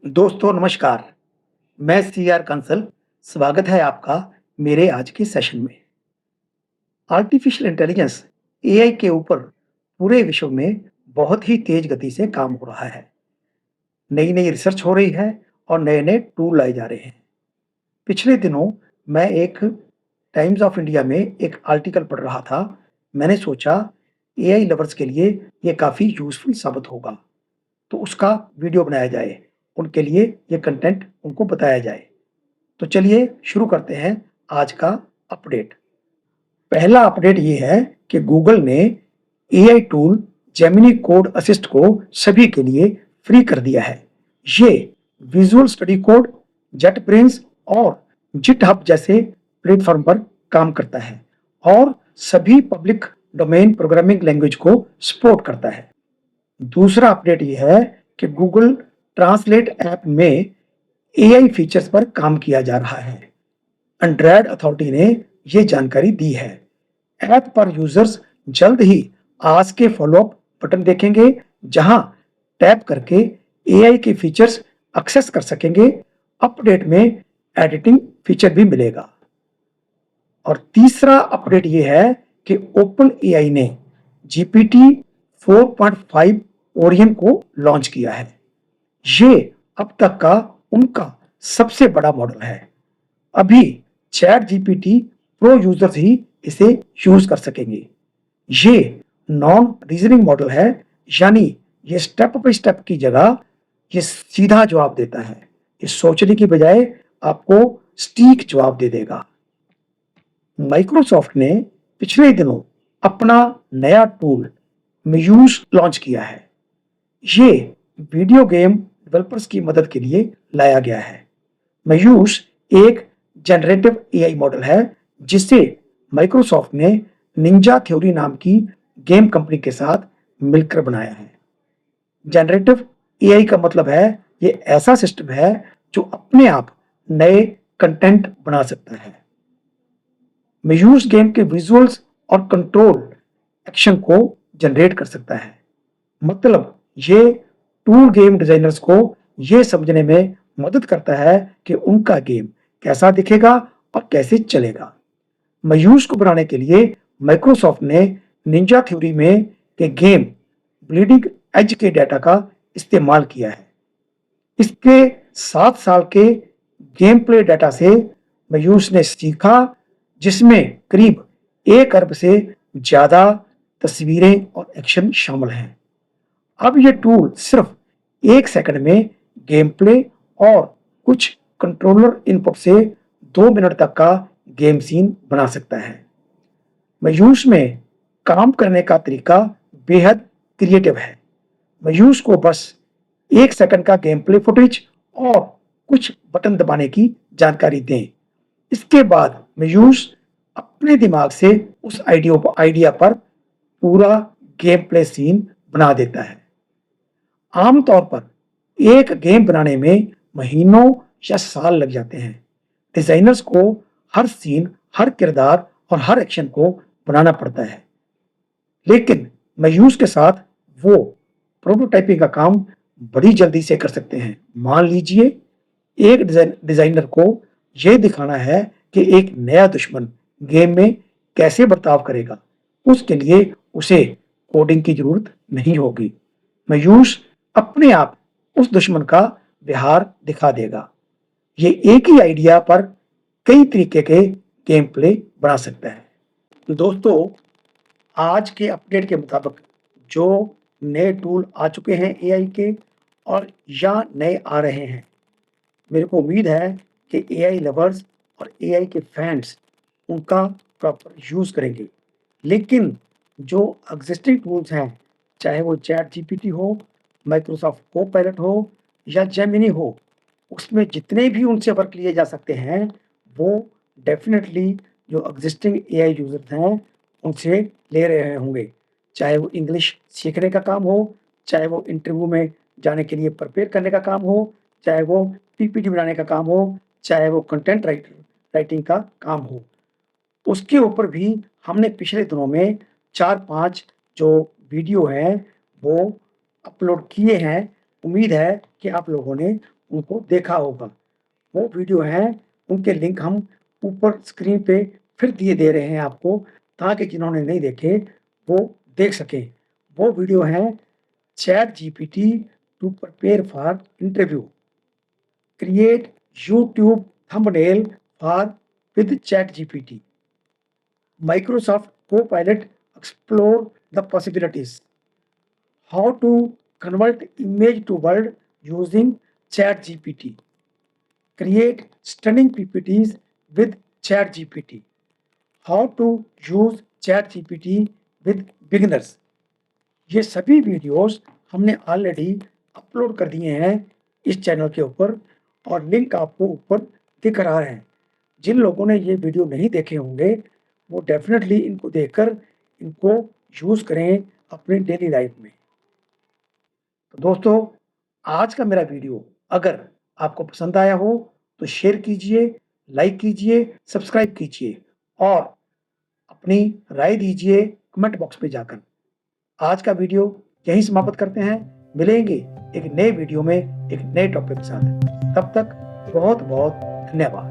दोस्तों नमस्कार, मैं सीआर कंसल। स्वागत है आपका मेरे आज के सेशन में। आर्टिफिशियल इंटेलिजेंस एआई के ऊपर पूरे विश्व में बहुत ही तेज गति से काम हो रहा है। नई-नई रिसर्च हो रही है और नए-नए टूल लाए जा रहे हैं। पिछले दिनों मैं एक टाइम्स ऑफ इंडिया में एक आर्टिकल पढ़ रहा था। मैंने सोचा एआई लवर्स के लिए ये काफ़ी यूज़फुल साबित होगा, तो उसका वीडियो बनाया जाए। उनके लिए ये कंटेंट उनको बताया जाए। तो चलिए शुरू करते हैं आज का अपडेट। पहला अपडेट ये है कि गूगल ने AI tool Gemini code assist को सभी के लिए फ्री कर दिया है। ये विजुअल स्टडी कोड, जेटब्रेन्स और जिटहब जैसे प्लेटफॉर्म पर काम करता है और सभी पब्लिक डोमेन प्रोग्रामिंग लैंग्वेज को सपोर्ट करता है। दूसरा अपडेट ये है कि गूगल ट्रांसलेट ऐप में एआई फीचर्स पर काम किया जा रहा है। एंड्रॉयड अथॉरिटी ने ये जानकारी दी है। ऐप पर यूजर्स जल्द ही आस्क के फॉलोअप बटन देखेंगे, जहां टैप करके एआई के फीचर्स एक्सेस कर सकेंगे। अपडेट में एडिटिंग फीचर भी मिलेगा। और तीसरा अपडेट ये है कि ओपन एआई ने जीपीटी 4.5 ओरियन को लॉन्च किया है। ये अब तक का उनका सबसे बड़ा मॉडल है। अभी चैट जीपीटी प्रो यूजर्स ही इसे यूज कर सकेंगे। ये नॉन रीजनिंग मॉडल है, यानी ये स्टेप बाय स्टेप की जगह ये सीधा जवाब देता है। ये सोचने की बजाय आपको सटीक जवाब दे देगा। माइक्रोसॉफ्ट ने पिछले दिनों अपना नया टूल म्यूज लॉन्च किया है। ये वीडियो गेम डेवलपर्स की मदद के लिए लाया गया है। म्यूज एक जनरेटिव एआई मॉडल है, जिसे माइक्रोसॉफ्ट ने निंजा थ्योरी नाम की गेम कंपनी के साथ मिलकर बनाया है। जनरेटिव एआई का मतलब है ये ऐसा सिस्टम है जो अपने आप नए कंटेंट बना सकता है। म्यूज गेम के विजुअल्स और कंट्रोल एक्शन को जनरेट कर सकता है। मतलब ये टूल गेम डिजाइनर्स को ये समझने में मदद करता है कि उनका गेम कैसा दिखेगा और कैसे चलेगा। म्यूज को बनाने के लिए माइक्रोसॉफ्ट ने निंजा थ्योरी में के गेम ब्लीडिंग एज के डाटा का इस्तेमाल किया है। इसके 7 साल के गेम प्ले डाटा से म्यूज ने सीखा, जिसमें करीब 1 अरब से ज्यादा तस्वीरें और एक्शन शामिल हैं। अब ये टूल सिर्फ 1 सेकंड में गेम प्ले और कुछ कंट्रोलर इनपुट से 2 मिनट तक का गेम सीन बना सकता है। म्यूज में काम करने का तरीका बेहद क्रिएटिव है। म्यूज को बस 1 सेकंड का गेम प्ले फुटेज और कुछ बटन दबाने की जानकारी दें। इसके बाद म्यूज अपने दिमाग से उस आइडिया पर पूरा गेम प्ले सीन बना देता है। आमतौर पर एक गेम बनाने में महीनों या साल लग जाते हैं। डिजाइनर्स को हर सीन, हर किरदार और हर एक्शन को बनाना पड़ता है, लेकिन म्यूज के साथ वो प्रोटोटाइपिंग का काम बड़ी जल्दी से कर सकते हैं। मान लीजिए एक डिजाइनर को यह दिखाना है कि एक नया दुश्मन गेम में कैसे बर्ताव करेगा। उसके लिए उसे कोडिंग की जरूरत नहीं होगी। म्यूज अपने आप उस दुश्मन का व्यवहार दिखा देगा। ये एक ही आइडिया पर कई तरीके के गेम प्ले बना सकता है। दोस्तों, आज के अपडेट के मुताबिक जो नए टूल आ चुके हैं एआई के और या नए आ रहे हैं, मेरे को उम्मीद है कि एआई लवर्स और एआई के फैंस उनका प्रॉपर यूज करेंगे। लेकिन जो एग्जिस्टिंग टूल्स हैं, चाहे वो चैट जीपीटी हो, माइक्रोसॉफ्ट कोपायलट हो या जेमिनी हो, उसमें जितने भी उनसे वर्क लिए जा सकते हैं, वो डेफिनेटली जो एग्जिस्टिंग एआई यूजर्स हैं उनसे ले रहे होंगे। चाहे वो इंग्लिश सीखने का काम हो, चाहे वो इंटरव्यू में जाने के लिए प्रिपेयर करने का काम हो, चाहे वो पीपीटी बनाने का काम हो, चाहे वो कंटेंट राइटिंग का काम हो। उसके ऊपर भी हमने पिछले दिनों में 4-5 जो वीडियो हैं वो अपलोड किए हैं। उम्मीद है कि आप लोगों ने उनको देखा होगा। वो वीडियो हैं, उनके लिंक हम ऊपर स्क्रीन पे फिर दिए दे रहे हैं आपको, ताकि जिन्होंने नहीं देखे वो देख सकें। वो वीडियो हैं ChatGPT to prepare for interview, create YouTube thumbnail for with ChatGPT, Microsoft Copilot explore the possibilities, how to convert image to word using chat gpt, create stunning ppts with chat gpt, how to use chat gpt with beginners। ये सभी videos हमने already upload कर दिए हैं इस channel के ऊपर, और लिंक आपको ऊपर दिख रहा है। जिन लोगों ने ये वीडियो नहीं देखे होंगे वो डेफिनेटली इनको देखकर इनको यूज़ करें अपनी डेली लाइफ में। तो दोस्तों, आज का मेरा वीडियो अगर आपको पसंद आया हो तो शेयर कीजिए, लाइक कीजिए, सब्सक्राइब कीजिए और अपनी राय दीजिए कमेंट बॉक्स में जाकर। आज का वीडियो यहीं समाप्त करते हैं। मिलेंगे एक नए वीडियो में एक नए टॉपिक के साथ। तब तक बहुत बहुत धन्यवाद।